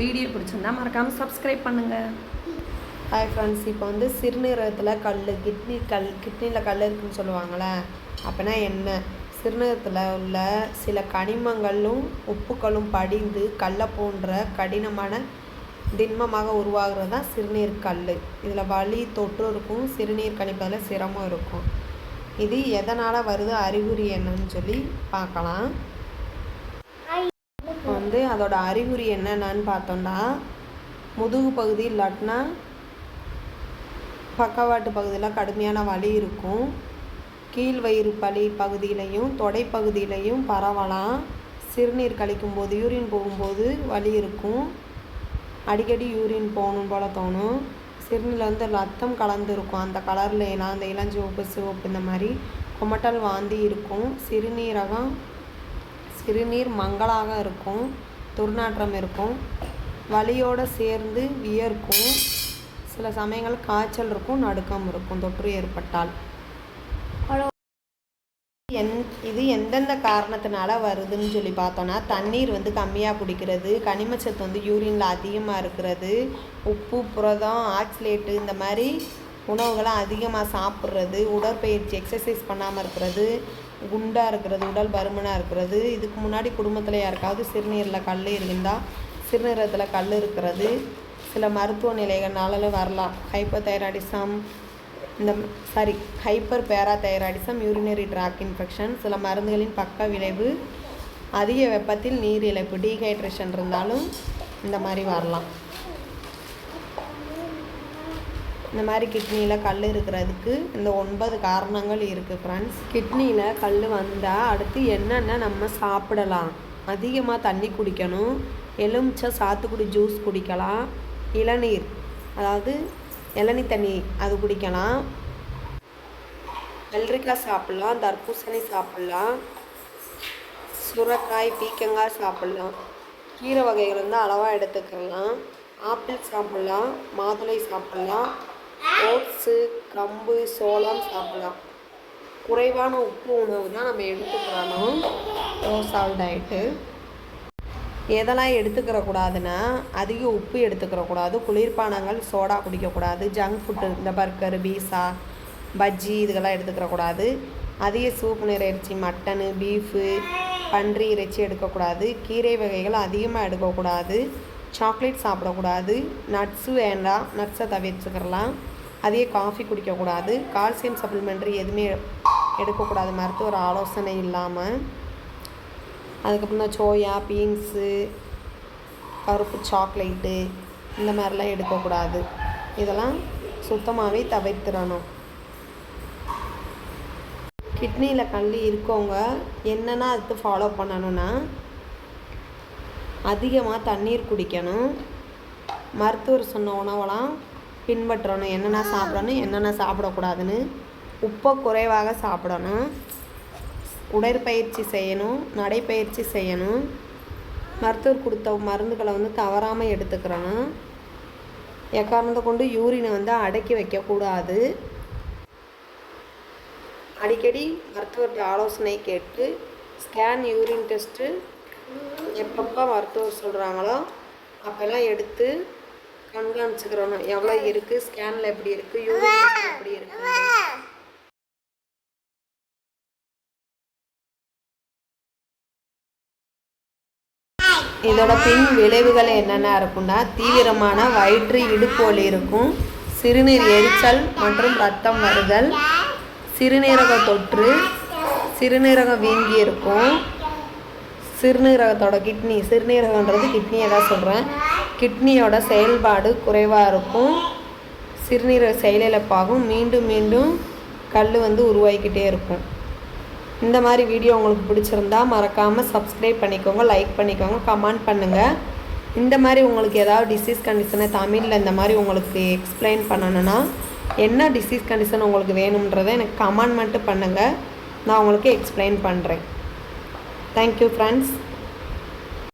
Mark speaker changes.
Speaker 1: Video பிடிச்சிருந்தா மறக்காமல் subscribe பண்ணுங்கள்.
Speaker 2: ஹாய் ஃப்ரெண்ட்ஸ், இப்போ வந்து சிறுநீரகத்தில் கிட்னியில் கல் இருக்குதுன்னு சொல்லுவாங்களே, அப்படின்னா என்ன? சிறுநீரகத்தில் உள்ள சில கனிமங்களும் உப்புக்களும் படிந்து கல்லை போன்ற கடினமான திண்மமாக உருவாகிறது தான் சிறுநீர் கல். இதில் வலி தொற்று இருக்கும், சிறுநீர் கழிப்பதில் சிரமம் இருக்கும். இது எதனால் வருது, அறிகுறி என்னன்னு சொல்லி பார்க்கலாம். வந்து அதோட அறிகுறி என்னென்னு பார்த்தோம்னா, முதுகு பகுதி இல்லாட்டினா பக்கவாட்டு பகுதியில் கடுமையான வலி இருக்கும். கீழ் வயிறு பகுதியிலையும் தொடை பகுதியிலையும் பரவலாம். சிறுநீர் கழிக்கும்போது யூரின் போகும்போது வலி இருக்கும். அடிக்கடி யூரின் போகணும் போல் தோணும். சிறுநீரில் வந்து ரத்தம் கலந்துருக்கும், அந்த கலரில் எல்லாம் அந்த இளஞ்சிவப்பு சிவப்பு இந்த மாதிரி குமட்டல் வாந்தி இருக்கும். சிறுநீர் மங்கலாக இருக்கும், துர்நாற்றம் இருக்கும், வலியோடு சேர்ந்து வியர்க்கும். சில சமயங்கள் காய்ச்சல் இருக்கும், நடுக்கம் இருக்கும் தொற்று ஏற்பட்டால். இது எந்தெந்த காரணத்தினால வருதுன்னு சொல்லி பார்த்தோன்னா, தண்ணீர் வந்து கம்மியாக குடிக்கிறது, கனிமச்சத்து வந்து யூரினில் அதிகமாக இருக்கிறது, உப்பு புரதம் ஆக்சிலேட்டு இந்த மாதிரி உணவுகளை அதிகமாக சாப்பிட்றது, உடற்பயிற்சி எக்ஸசைஸ் பண்ணாமல் இருக்கிறது, குண்டாக இருக்கிறது, உடல் பருமனாக இருக்கிறது. இதுக்கு முன்னாடி குடும்பத்தில் யாருக்காவது சிறுநீரில் கல் இருந்தால் சிறுநீரகத்தில் கல் இருக்கிறது சில மருத்துவ நிலைகள்னால வரலாம். ஹைப்பர் பேராதைராய்டிசம், யூரினரி ட்ராக் இன்ஃபெக்ஷன், சில மருந்துகளின் பக்க விளைவு, அதிக வெப்பத்தில் நீர் இழப்பு, டீஹைட்ரேஷன் இருந்தாலும் இந்த மாதிரி வரலாம். இந்த மாதிரி கிட்னியில் கல் இருக்கிறதுக்கு இந்த 9 காரணங்கள் இருக்குது ஃப்ரெண்ட்ஸ். கிட்னியில் கல் வந்தால் அடுத்து என்னென்ன நம்ம சாப்பிடலாம்? அதிகமாக தண்ணி குடிக்கணும். எலுமிச்சை சாத்துக்குடி ஜூஸ் குடிக்கலாம். இளநீர், அதாவது இளநீ தண்ணி அது குடிக்கலாம். வெள்ளரிக்காய் சாப்பிட்லாம், தர்பூசணி சாப்பிட்லாம், சுரைக்காய் பீக்கங்காய் சாப்பிட்லாம். கீரை வகைகள் வந்து அளவாக எடுத்துக்கலாம். ஆப்பிள் சாப்பிட்லாம், மாதுளை சாப்பிட்லாம், ஓட்ஸு கம்பு சோளம் சாப்பிட்லாம். குறைவான உப்பு உணவு தான் நம்ம எடுத்துக்கிறணும். Low salt diet. எதெல்லாம் எடுத்துக்கிறக்கூடாதுன்னா, அதிக உப்பு எடுத்துக்கிறக்கூடாது, குளிர்பானங்கள் சோடா குடிக்கக்கூடாது, ஜங்க் ஃபுட்டு இந்த பர்கரு பீஸா பஜ்ஜி இதுக்கெல்லாம் எடுத்துக்கிறக்கூடாது, அதிக சூப் நிற இறைச்சி மட்டனு பீஃபு பன்றி இறைச்சி எடுக்கக்கூடாது, கீரை வகைகள் அதிகமாக எடுக்கக்கூடாது, சாக்லேட் சாப்பிடக்கூடாது, நட்ஸு வேண்டாம், நட்ஸை தவிர்த்துக்கிறலாம், அதிக காஃபி குடிக்கக்கூடாது, கால்சியம் சப்ளிமெண்ட்ரி எதுவுமே எடுக்கக்கூடாது மருத்துவர் ஆலோசனை இல்லாமல். அதுக்கப்புறம் தான் சோயா பீன்ஸு கருப்பு சாக்லேட்டு இந்த மாதிரிலாம் எடுக்கக்கூடாது. இதெல்லாம் சுத்தமாகவே தவிர்த்திடணும். கிட்னியில் கல் இருக்கவங்க என்னென்னா அதுக்கு ஃபாலோ பண்ணணும்னா, அதிகமாக தண்ணீர் குடிக்கணும், மருத்துவர் சொன்ன உணவெல்லாம் பின்பற்றணும், என்னென்ன சாப்பிடணும் என்னென்ன சாப்பிடக்கூடாதுன்னு, உப்பை குறைவாக சாப்பிடணும், உடற்பயிற்சி செய்யணும், நடைப்பயிற்சி செய்யணும், மருத்துவர் கொடுத்த மருந்துகளை வந்து தவறாமல் எடுத்துக்கிறணும், எக்காரணத்தை கொண்டு யூரினை வந்து அடக்கி வைக்கக்கூடாது, அடிக்கடி மருத்துவர்கிட்ட ஆலோசனை கேட்டு ஸ்கேன் யூரின் டெஸ்ட்டு எப்பப்போ மருத்துவர் சொல்கிறாங்களோ அப்போல்லாம் எடுத்து கண்காணிச்சுக்கிறணும். எவ்வளோ இருக்குது, ஸ்கேனில் எப்படி இருக்குது, யூரின் டெஸ்ட் எப்படி இருக்குது. இதோட பின் விளைவுகள் என்னென்ன இருக்குன்னா, தீவிரமான வயிற்று இடுப்பு வலி இருக்கும், சிறுநீர் எரிச்சல் மற்றும் ரத்தம் வருதல், சிறுநீரக தொற்று, சிறுநீரகம் வீங்கி இருக்கும், சிறுநீரகத்தோட சிறுநீரகன்றது கிட்னியை தான் சொல்கிறேன், கிட்னியோட செயல்பாடு குறைவாக இருக்கும், சிறுநீரக செயலிழப்பாகும், மீண்டும் மீண்டும் கல் வந்து உருவாகிக்கிட்டே இருக்கும். இந்த மாதிரி வீடியோ உங்களுக்கு பிடிச்சிருந்தா மறக்காமல் சப்ஸ்கிரைப் பண்ணிக்கோங்க, லைக் பண்ணிக்கோங்க, கமெண்ட் பண்ணுங்கள். இந்த மாதிரி உங்களுக்கு ஏதாவது டிசீஸ் கண்டிஷனை தமிழில் இந்த மாதிரி உங்களுக்கு எக்ஸ்பிளைன் பண்ணணுன்னா, என்ன டிசீஸ் கண்டிஷன் உங்களுக்கு வேணுன்றதை எனக்கு கமெண்ட் மட்டும் பண்ணுங்கள், நான் உங்களுக்கு எக்ஸ்பிளைன் பண்ணுறேன். Thank you friends.